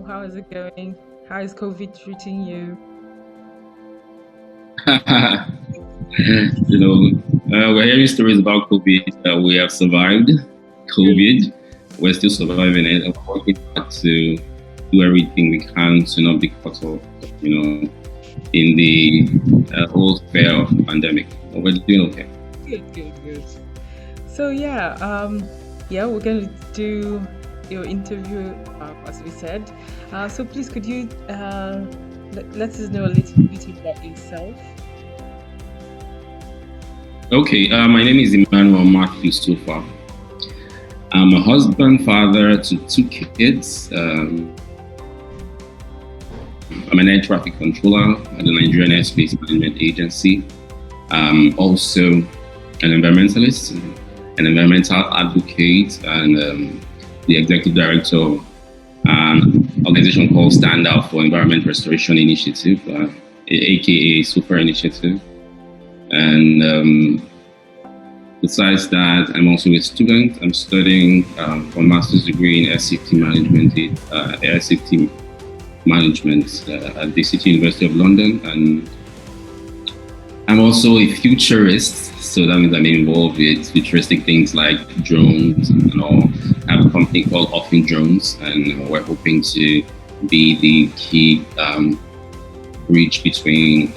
How is it going? How is COVID treating you? We're hearing stories about COVID. We have survived COVID. We're still surviving it, and we're working hard to do everything we can to not be caught up, in the whole sphere of the pandemic. But we're doing okay. Good, good, good. So yeah, we're going to do your interview as we said. So please, could you let us know a little bit about yourself? Okay, my name is Emmanuel Sofa. I'm a husband, father to two kids. I'm an air traffic controller at the Nigerian Airspace Management Agency. I'm also an environmentalist, an environmental advocate, and the executive director of an organization called Stand Out for Environment Restoration Initiative, aka Super Initiative. And besides that, I'm also a student. I'm studying for a master's degree in air safety management, at the City University of London, and I'm also a futurist. So that means I'm involved with futuristic things like drones and all. I have a company called Offing Drones, and we're hoping to be the key bridge between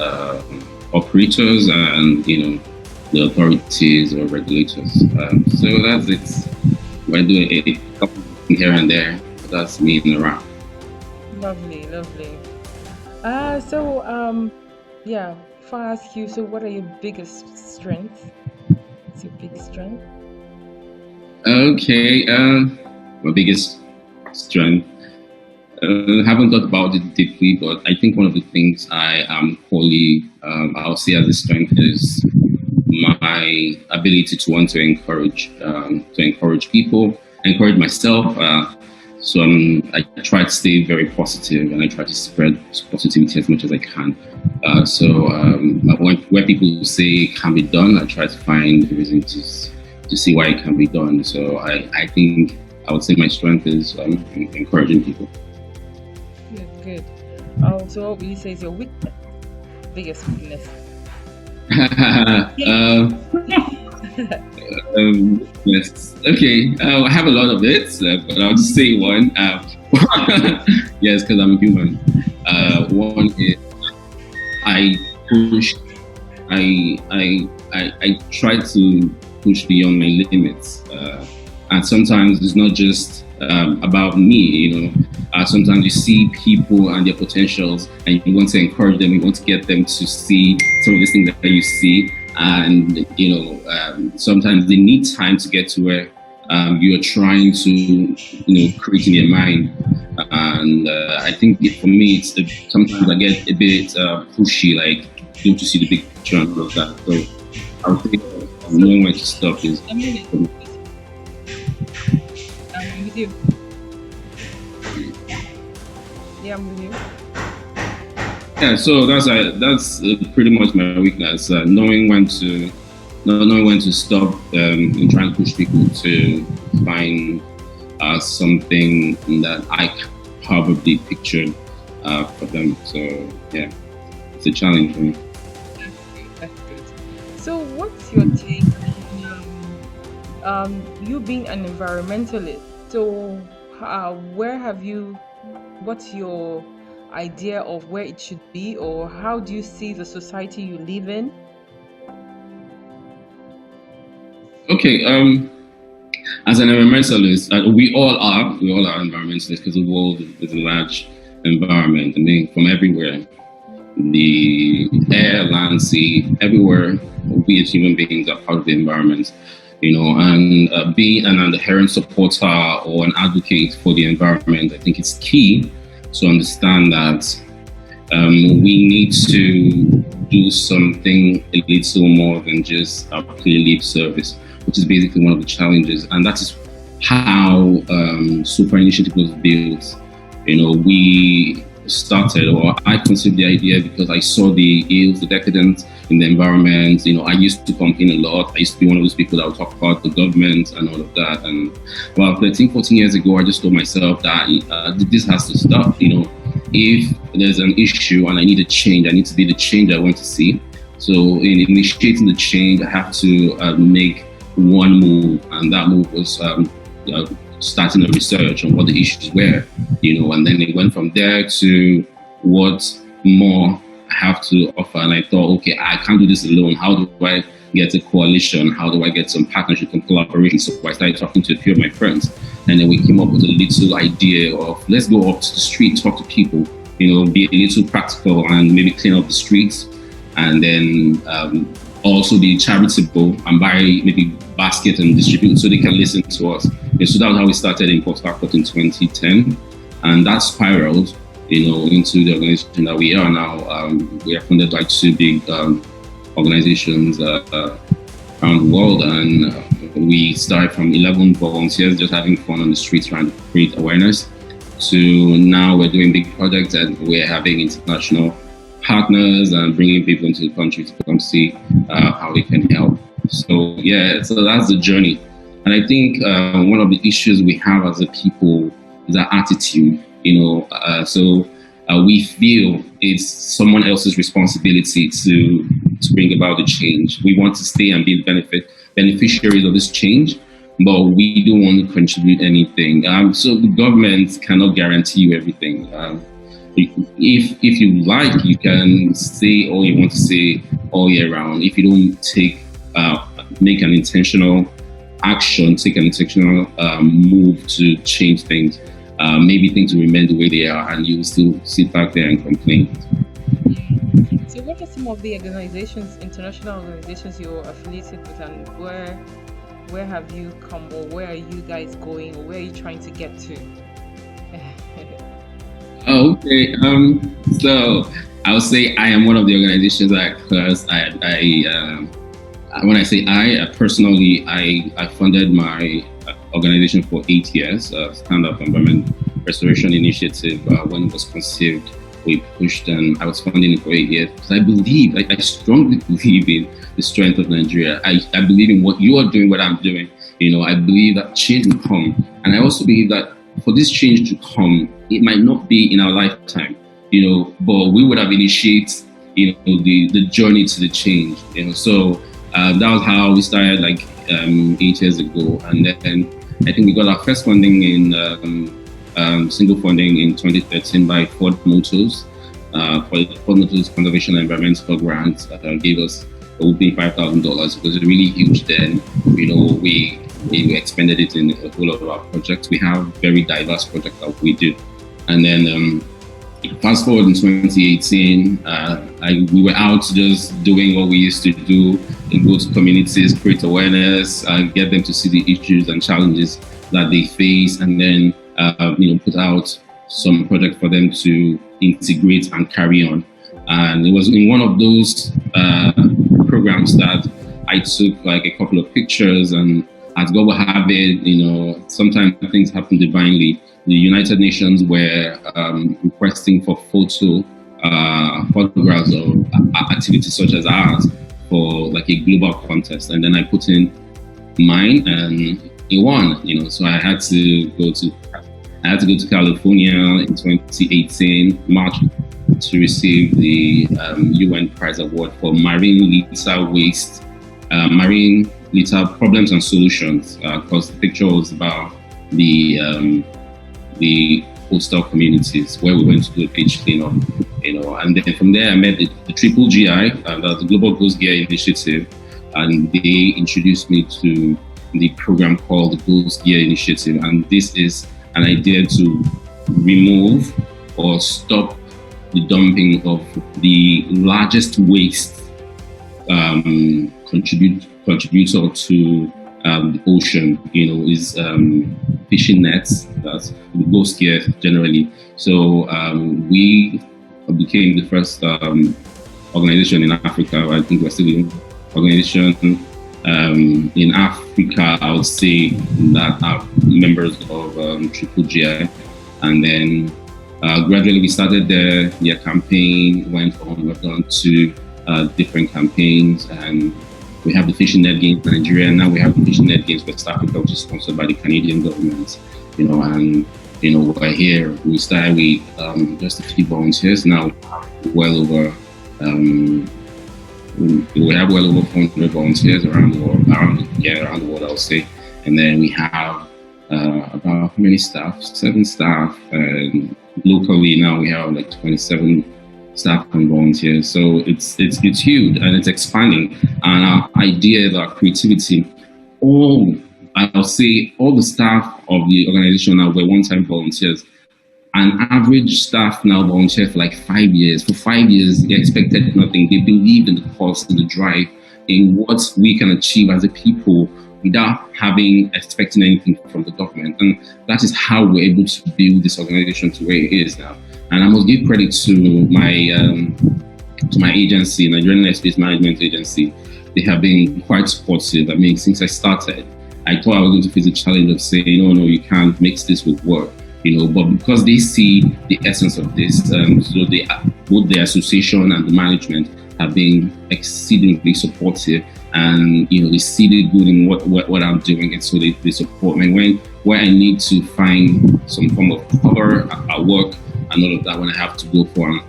operators and the authorities or regulators. So that's it. We're doing a couple here and there. But that's me in the wrap. Lovely, lovely. Yeah, if I ask you, so what are your biggest strengths? What's your big strength? Okay, my biggest strength. Haven't thought about it deeply, but I think one of the things I am wholly, I'll say as a strength is my ability to want to encourage people, encourage myself. I try to stay very positive, and I try to spread positivity as much as I can. Where people say it can be done, I try to find a reason to see why it can be done. So I think I would say my strength is encouraging people. Good, good. So what will you say is your weakness? Biggest weakness? Yes. Okay. I have a lot of it, but I'll just say one. Yes, because I'm human. One is I push. I try to push beyond my limits, and sometimes it's not just about me. Sometimes you see people and their potentials, and you want to encourage them. You want to get them to see some of the things that you see, and sometimes they need time to get to where you are trying to create in their mind. And I think for me, sometimes I get a bit pushy, like don't you see the big picture and all of that. So I would think knowing when to stop is. I'm with you. Yeah, I'm with you. Yeah, so that's pretty much my weakness. Not knowing when to stop and trying to push people to find something that I probably pictured for them. So yeah, it's a challenge for me. That's good. So, what's your take on you being an environmentalist? So, where have you? What's your idea of where it should be, or how do you see the society you live in? Okay, as an environmentalist, we all are environmentalists because the world is a large environment. I mean, from everywhere, the air, land, sea, everywhere, we as human beings are part of the environment. And being an adherent supporter or an advocate for the environment, I think it's key to understand that we need to do something a little more than just pay lip service, which is basically one of the challenges. And that is how Super Initiative was built. We started, or I conceived the idea because I saw the ills, the decadence in the environment. I used to complain a lot. I used to be one of those people that would talk about the government and all of that. And about 13, 14 years ago, I just told myself that this has to stop. If there's an issue and I need a change, I need to be the change I want to see. So in initiating the change, I have to make one move, and that move was starting a research on what the issues were, and then it went from there to what more I have to offer. And I thought, okay, I can't do this alone. How do I get a coalition? How do I get some partnership and collaboration? So I started talking to a few of my friends, and then we came up with a little idea of, let's go up to the street, talk to people, be a little practical and maybe clean up the streets, and then also be charitable and buy maybe basket and distribute so they can listen to us. And so that was how we started in Port Harcourt in 2010, and that spiraled, into the organization that we are now. We are funded by two big organizations around the world, and we started from 11 volunteers just having fun on the streets trying to create awareness, to now we're doing big projects and we're having international partners and bringing people into the country to come see how we can help. So that's the journey. And I think one of the issues we have as a people is our attitude. We feel it's someone else's responsibility to bring about the change. We want to stay and be beneficiaries of this change, but we don't want to contribute anything. So the government cannot guarantee you everything. If you like, you can say all you want to say all year round. If you don't make an intentional action, take an intentional move to change things, maybe things will remain the way they are, and you will still sit back there and complain. So what are some of the international organizations you're affiliated with, and where have you come, or where are you guys going, or where are you trying to get to? Okay. So I would say I am one of the organizations because when I say I personally, I funded my organization for 8 years, Stand Up Environment Restoration Initiative. When it was conceived, we pushed, and I was funding it for 8 years because I strongly believe in the strength of Nigeria. I believe in what you are doing, what I'm doing. I believe that change will come, and I also believe that for this change to come, it might not be in our lifetime, but we would have initiated, the journey to the change, So that was how we started, 8 years ago, and then I think we got our first funding in single funding in 2013 by Ford Motors. Ford Motors Conservation and Environmental Grant gave us a whopping $5,000. It was really huge then. We expanded it in a whole lot of our projects. We have very diverse projects that we do. And then fast forward in 2018, we were out just doing what we used to do, and go to communities, create awareness, get them to see the issues and challenges that they face, and then put out some projects for them to integrate and carry on. And it was in one of those programs that I took a couple of pictures, and as God will have it, sometimes things happen divinely. The United Nations were requesting for photographs of activities such as ours for a global contest, and then I put in mine, and it won. So I had to go to California in 2018 March to receive the UN Prize Award for marine litter problems and solutions, because the picture was about the coastal communities where we went to do a beach cleanup, and then from there I met the Triple GI, that's the Global Ghost Gear Initiative, and they introduced me to the program called the Ghost Gear Initiative, and this is an idea to remove or stop the dumping of the largest waste contributor to the ocean, is fishing nets. That's the ghost gear generally. So we became the first organization in Africa. I think we're still the organization in Africa, I would say, that are members of Triple GI. And then Gradually, we started their campaign, went on, we've done two different campaigns, and we have the Fishing Net Games Nigeria, and now we have the Fishing Net Games West Africa, which is sponsored by the Canadian government, and we're here. We started with just a few volunteers. Now, well over um, we have well over 400 volunteers around the world, around the world, I would say. And then we have about how many staff? 7 staff, and locally now we have like 27 staff and volunteers. So it's huge and it's expanding. And our ideas, our creativity, all I'll say all the staff of the organization now were one-time volunteers. An average staff now volunteer for like 5 years. For 5 years, they expected nothing. They believed in the cause, in the drive, in what we can achieve as a people without expecting anything from the government. And that is how we're able to build this organization to where it is now. And I must give credit to my agency, Nigerian Airspace Management Agency. They have been quite supportive. I mean, since I started, I thought I was going to face the challenge of saying, no, you can't mix this with work. But because they see the essence of this, so both the association and the management have been exceedingly supportive, and they see the good in what I'm doing, and so they support me where I need to find some form of cover at work and all of that. When I have to go for a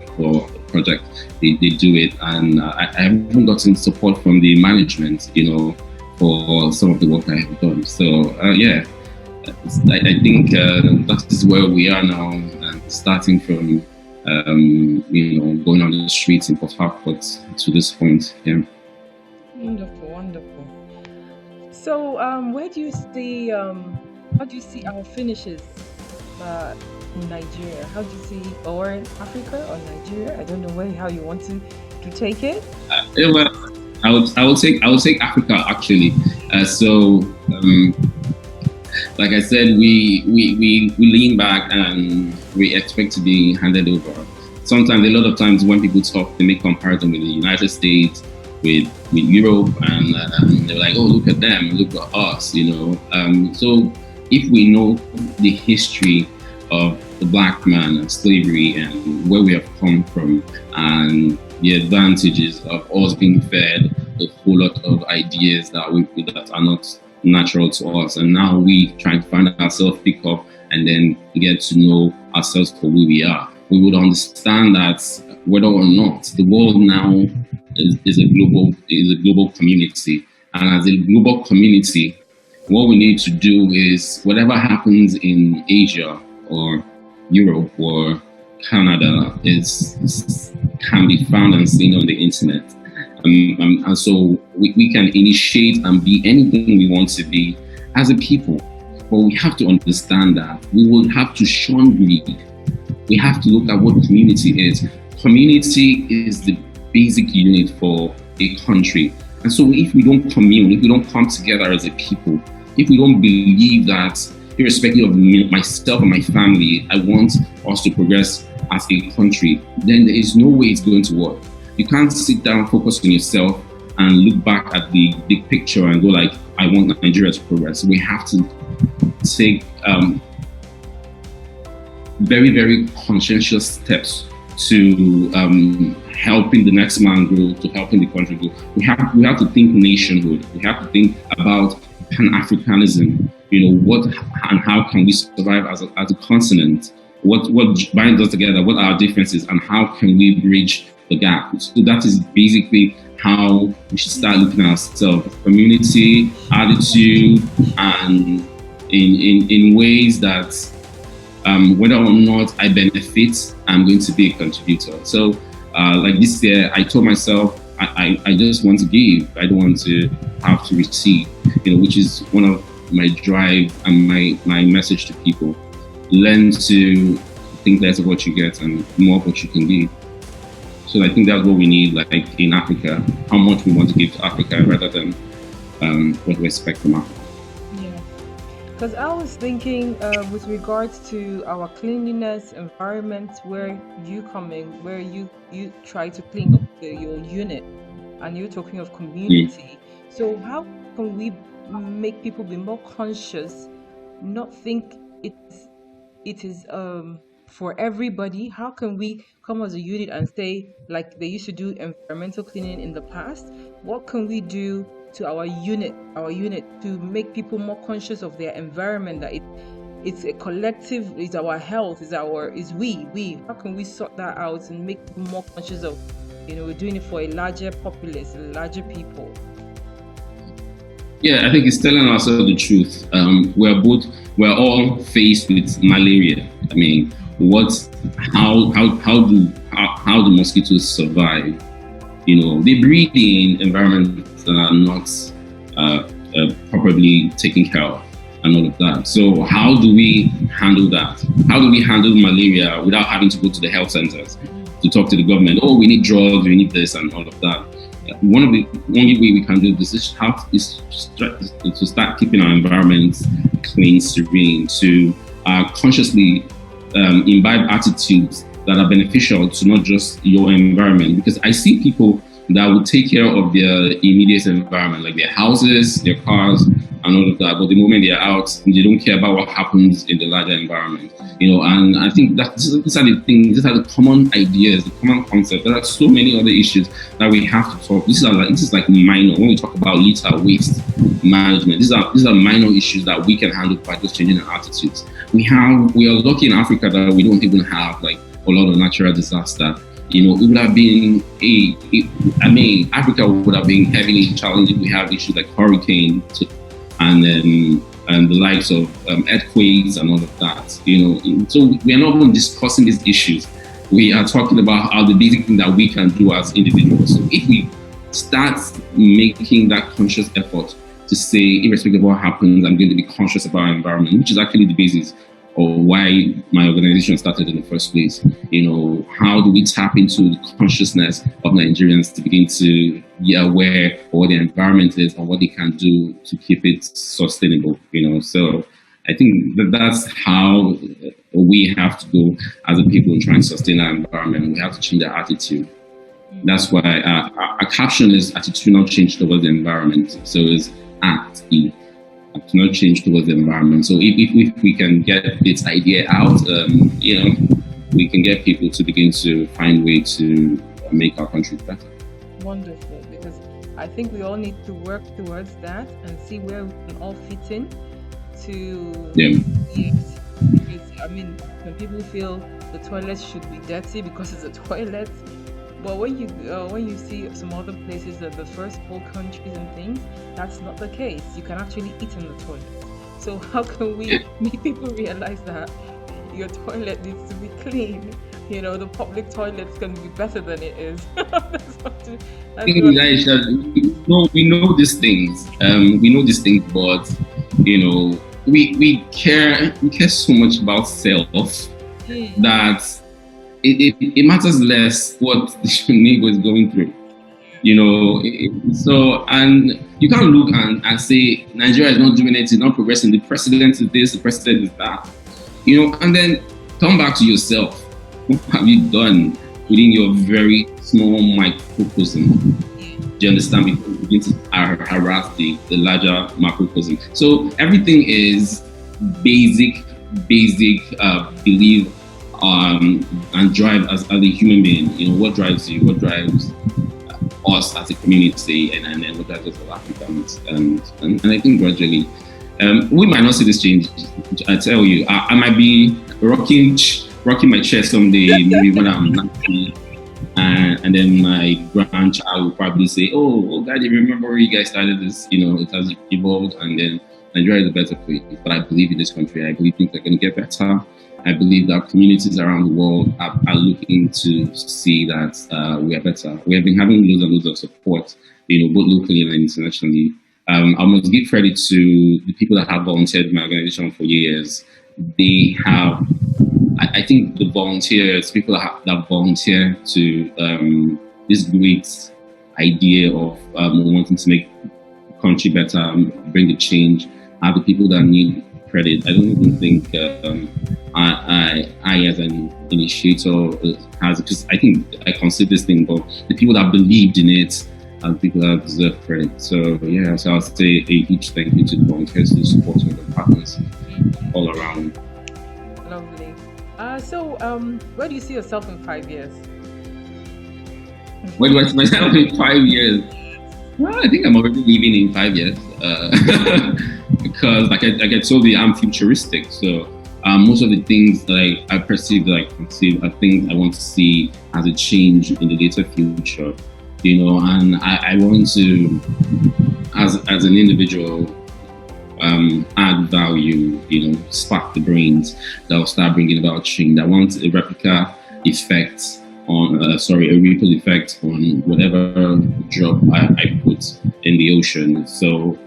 project, they do it, and I haven't gotten support from the management, for some of the work I have done. So yeah. I think that is where we are now, starting from going on the streets in Port Harcourt to this point. Yeah. Wonderful, wonderful. So, where do you see? How do you see our finishes in Nigeria? How do you see, or in Africa or Nigeria? I don't know how you want to take it. Yeah, well, I would take Africa actually. Like I said, we lean back and we expect to be handed over. Sometimes, a lot of times, when people talk, they make comparison with the United States, with Europe, and they're like, "Oh, look at them, look at us," So, if we know the history of the black man and slavery and where we have come from, and the advantages of us being fed a whole lot of ideas that are not natural to us, and now we try to find ourselves, pick up, and then get to know ourselves for who we are. We would understand that whether or not the world now is a global community, and as a global community, what we need to do is whatever happens in Asia or Europe or Canada can be found and seen on the internet. And so we can initiate and be anything we want to be as a people. But we have to understand that we will have to shun greed. We have to look at what community is. Community is the basic unit for a country. And so if we don't commune, if we don't come together as a people, if we don't believe that, irrespective of myself and my family, I want us to progress as a country, then there is no way it's going to work. You can't sit down, focus on yourself, and look back at the big picture and go like, I want Nigeria to progress. We have to take very, very conscientious steps to helping the next man grow, to helping the country grow. We have to think nationhood. We have to think about Pan-Africanism. What and how can we survive as a continent? What binds us together? What are our differences, and how can we bridge the gap? So that is basically how we should start looking at ourselves: community, attitude, and in ways that whether or not I benefit, I'm going to be a contributor. So like this year, I told myself I just want to give. I don't want to have to receive. Which is one of my drive and my message to people. Learn to think less of what you get and more of what you can give. So I think that's what we need, like in Africa, how much we want to give to Africa rather than what we expect from Africa. Yeah, because I was thinking with regards to our cleanliness environment, where you come in, where you try to clean up your unit, and you're talking of community. So how can we make people be more conscious, not think it is for everybody? How can we come as a unit and say, like they used to do environmental cleaning in the past, what can we do to our unit to make people more conscious of their environment, that it's a collective, it's our health, is we. How can we sort that out and make people more conscious of, we're doing it for a larger populace, larger people? Yeah, I think it's telling ourselves the truth. We're all faced with malaria. I mean, what, how do mosquitoes survive? They breed in environments that are not properly taken care of and all of that. So how do we handle that? How do we handle malaria without having to go to the health centers to talk to the government? Oh, we need drugs, we need this and all of that. One of the only way we can do this is to start keeping our environment clean, serene, to consciously imbibe attitudes that are beneficial to not just your environment. Because I see people that will take care of their immediate environment, like their houses, their cars, and all of that. But the moment they're out, they don't care about what happens in the larger environment. And I think that these are the things, these are the common ideas, the common concepts. There are so many other issues that we have to talk. This is like minor. When we talk about litter waste management, these are minor issues that we can handle by just changing our attitudes. We are lucky in Africa that we don't even have like a lot of natural disaster. It would have been Africa would have been heavily challenged if we have issues like hurricanes and the likes of earthquakes and all of that. So we are not even discussing these issues. We are talking about how the basic thing that we can do as individuals. So if we start making that conscious effort to say, irrespective of what happens, I'm going to be conscious about our environment, which is actually the basis or why my organization started in the first place. How do we tap into the consciousness of Nigerians to begin to be aware of what the environment is and what they can do to keep it sustainable? So I think that's how we have to go as a people in trying to sustain our environment. We have to change our attitude. That's why our caption is attitudinal change towards the environment. So it's ACT. To not change towards the environment. So if we can get this idea out, we can get people to begin to find way to make our country better. Wonderful, because I think we all need to work towards that and see where we can all fit in to Because when people feel the toilet should be dirty because it's a toilet, but when you see some other places, that the first world countries and things, that's not the case. You can actually eat in the toilet. So how can we make people realize that your toilet needs to be clean? The public toilet's going to be better than it is. We know these things. But we care so much about self that it matters less what the neighbor is going through. So, and you can't look and say Nigeria is not doing it, it's not progressing, the president is this, the president is that, and then come back to yourself. What have you done within your very small microcosm? Do you understand? Before you begin to harass the larger macrocosm. So everything is basic belief and drive as a human being. What drives you? What drives us as a community, and what drives us as Africans? And I think gradually, we might not see this change. I tell you, I might be rocking my chair someday, maybe when I'm 90, and then my grandchild will probably say, "Oh, Daddy, remember where you guys started this? It has evolved, and then Nigeria is a better place." But I believe in this country. I believe things are going to get better. I believe that communities around the world are looking to see that we are better. We have been having loads and loads of support, both locally and internationally. I must give credit to the people that have volunteered in my organization for years. They have, I think, the volunteers, people that volunteer to this great idea of wanting to make the country better, bring the change, are the people that need credit. I don't even think I as an initiator has, because I think I consider this thing, but the people that believed in it are the people that deserve credit. So I'll say a huge thank you to the volunteers, to the supporting the partners all around. Lovely. Where do you see yourself in 5 years? Where do I see myself in 5 years? Well, I think I'm already living in 5 years because, like I told you, I'm futuristic. So most of the things that I perceive that I conceive are things I want to see as a change in the later future. And I want to, as an individual, add value. Spark the brains that will start bringing about change. I want a replica effect a ripple effect on whatever drop I put in the ocean. So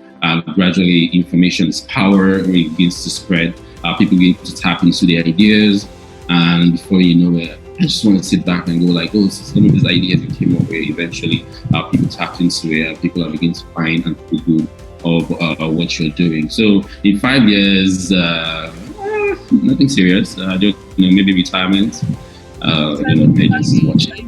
gradually, information is power. It begins to spread. People begin to tap into their ideas, and before you know it, I just want to sit back and go like, oh, so some of these ideas that came up with eventually, people tapped into it. People are beginning to find and feel good of what you're doing. So in 5 years, nothing serious. Just maybe retirement. I just watch it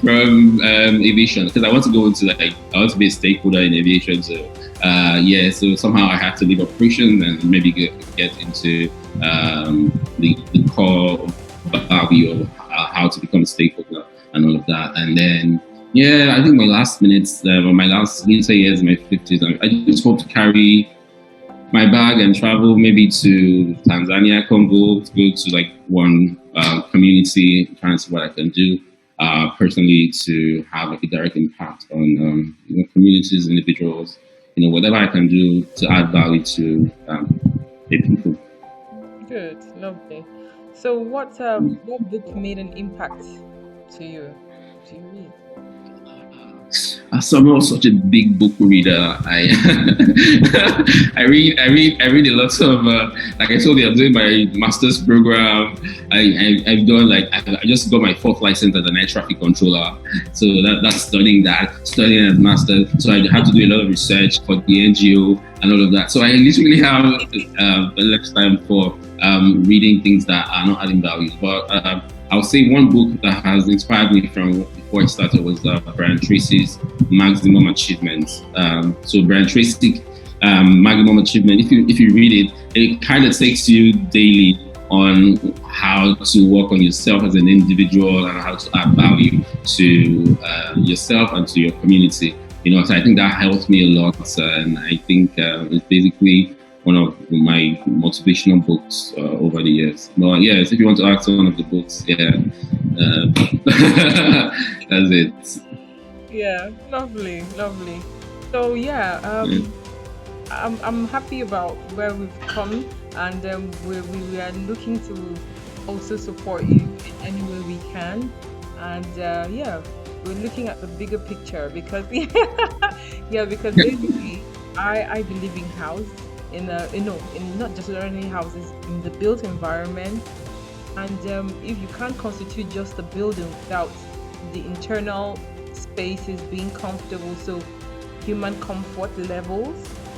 from aviation because I want to go into I want to be a stakeholder in aviation. So so somehow I have to leave operations and maybe get into the core value of how to become a stakeholder and all of that. And then I think my last later years in my 50s, I just hope to carry my bag and travel maybe to Tanzania, Congo, to go to like one community, trying to see what I can do personally to have like a direct impact on communities, individuals, whatever I can do to add value to the people. Good, lovely. So, what book made an impact to you? Do you read? So I'm not such a big book reader. I I read a lot of like I told you, I'm doing my master's program. I've done I just got my fourth license as an air traffic controller. So that's studying as master. So I have to do a lot of research for the NGO and all of that. So I literally have less time for reading things that are not adding value. But I would say one book that has inspired me from before I started was Brian Tracy's Maximum Achievement. So Brian Tracy, Maximum Achievement. If you read it, it kind of takes you daily on how to work on yourself as an individual and how to add value to yourself and to your community. So I think that helped me a lot, and I think it's basically one of my motivational books over the years. But yes, if you want to ask one of the books, that's it. Yeah, lovely. So I'm happy about where we've come, and we are looking to also support you in any way we can, and we're looking at the bigger picture because because basically I believe in house. In not just learning houses, in the built environment, and if you can't constitute just the building without the internal spaces being comfortable, so human comfort levels.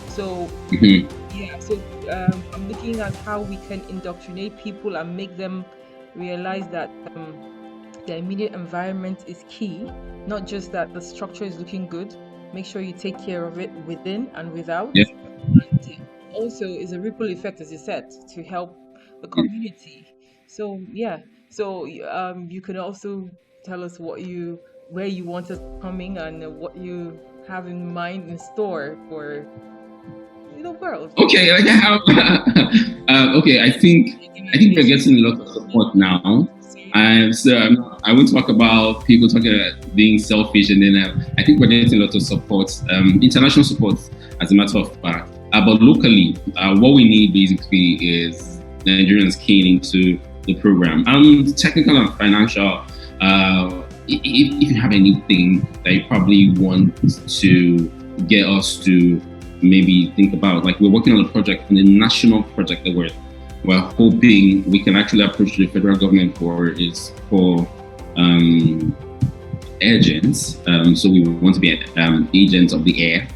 So I'm looking at how we can indoctrinate people and make them realize that the immediate environment is key, not just that the structure is looking good. Make sure you take care of it within and without. Yeah. And also is a ripple effect, as you said, to help the community. So you can also tell us where you want us coming and what you have in mind in store for the world. Okay, like I have. Okay, I think we're getting a lot of support now. And so I won't talk about people talking about being selfish, and then I think we're getting a lot of support, international support, as a matter of fact. But locally, what we need basically is Nigerians keen into the program. Technical and financial. If you have anything that you probably want to get us to maybe think about, like we're working on a project, on a national project that we're hoping we can actually approach the federal government for agents. So we want to be agents of the air,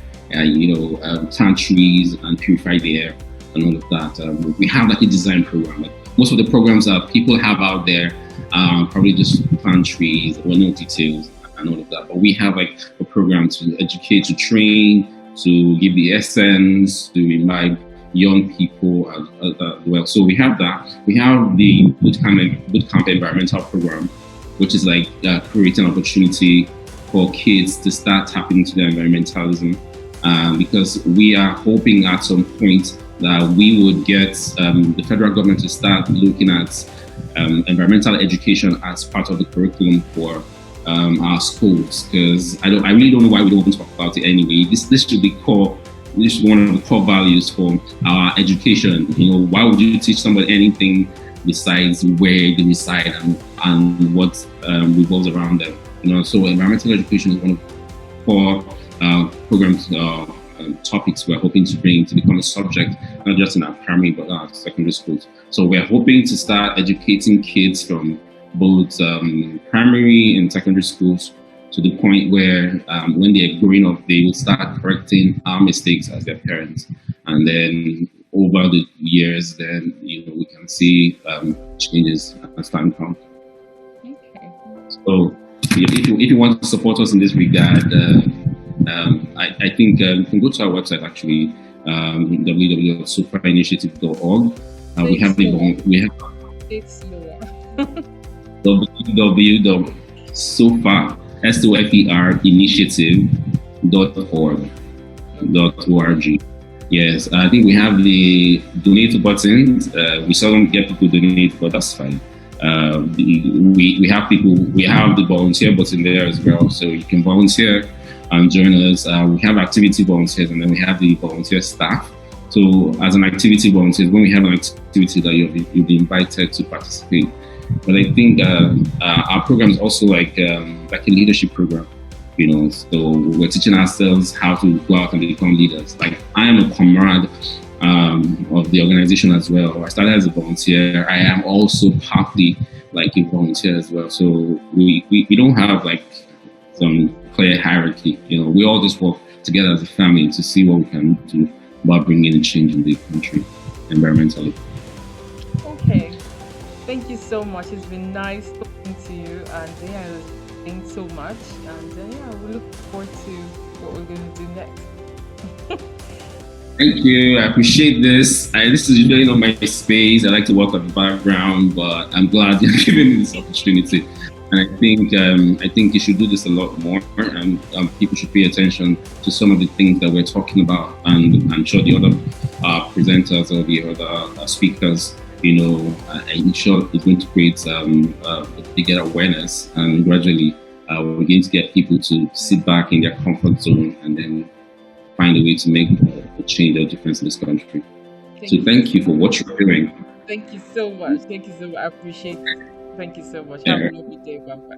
plant trees and purify the air and all of that. We have like a design program. Like most of the programs that people have out there probably just plant trees or no details and all of that. But we have like a program to educate, to train, to give the essence, to imbibe young people as well. So we have that. We have the bootcamp environmental program, which is like creating opportunity for kids to start tapping into their environmentalism. Because we are hoping at some point that we would get the federal government to start looking at environmental education as part of the curriculum for our schools. Because I really don't know why we don't even talk about it anyway. This should be core. This is one of the core values for our education. You know, why would you teach somebody anything besides where they reside and what revolves around them? You know, so environmental education is one of the core programs topics we're hoping to bring to become a subject, not just in our primary but our secondary schools. So we're hoping to start educating kids from both primary and secondary schools to the point where when they're growing up, they will start correcting our mistakes as their parents. And then over the years, then we can see changes as time comes. Okay. So if you want to support us in this regard, I think you can go to our website actually, www.sofainitiative.org. We have It's slower. www.sofa initiative.org. Yes, I think we have the donate button. We seldom get people donate, but that's fine. We have people. We have the volunteer button there as well, so you can volunteer and join us. We have activity volunteers, and then we have the volunteer staff. So, as an activity volunteer, when we have an activity that you'll be invited to participate. But I think our program is also like a leadership program. So we're teaching ourselves how to go out and become leaders. Like, I am a comrade of the organization as well. I started as a volunteer. I am also partly like a volunteer as well. So we don't have like some clear hierarchy. We all just work together as a family to see what we can do about bringing a change in the country environmentally. Okay. Thank you so much. It's been nice talking to you, and yeah, thanks so much. And yeah, we look forward to what we're going to do next. Thank you. I appreciate this. This is usually not my space. I like to work on the background, but I'm glad you're giving me this opportunity. And I think you should do this a lot more, and people should pay attention to some of the things that we're talking about. And I'm sure the other presenters or the other speakers, I'm sure it's going to create a bigger awareness, and gradually we're going to get people to sit back in their comfort zone and then find a way to make a change or difference in this country. Thank you for what you're doing. Thank you so much. Thank you so much. I appreciate it. Thank you so much. Have a lovely day. Bye bye.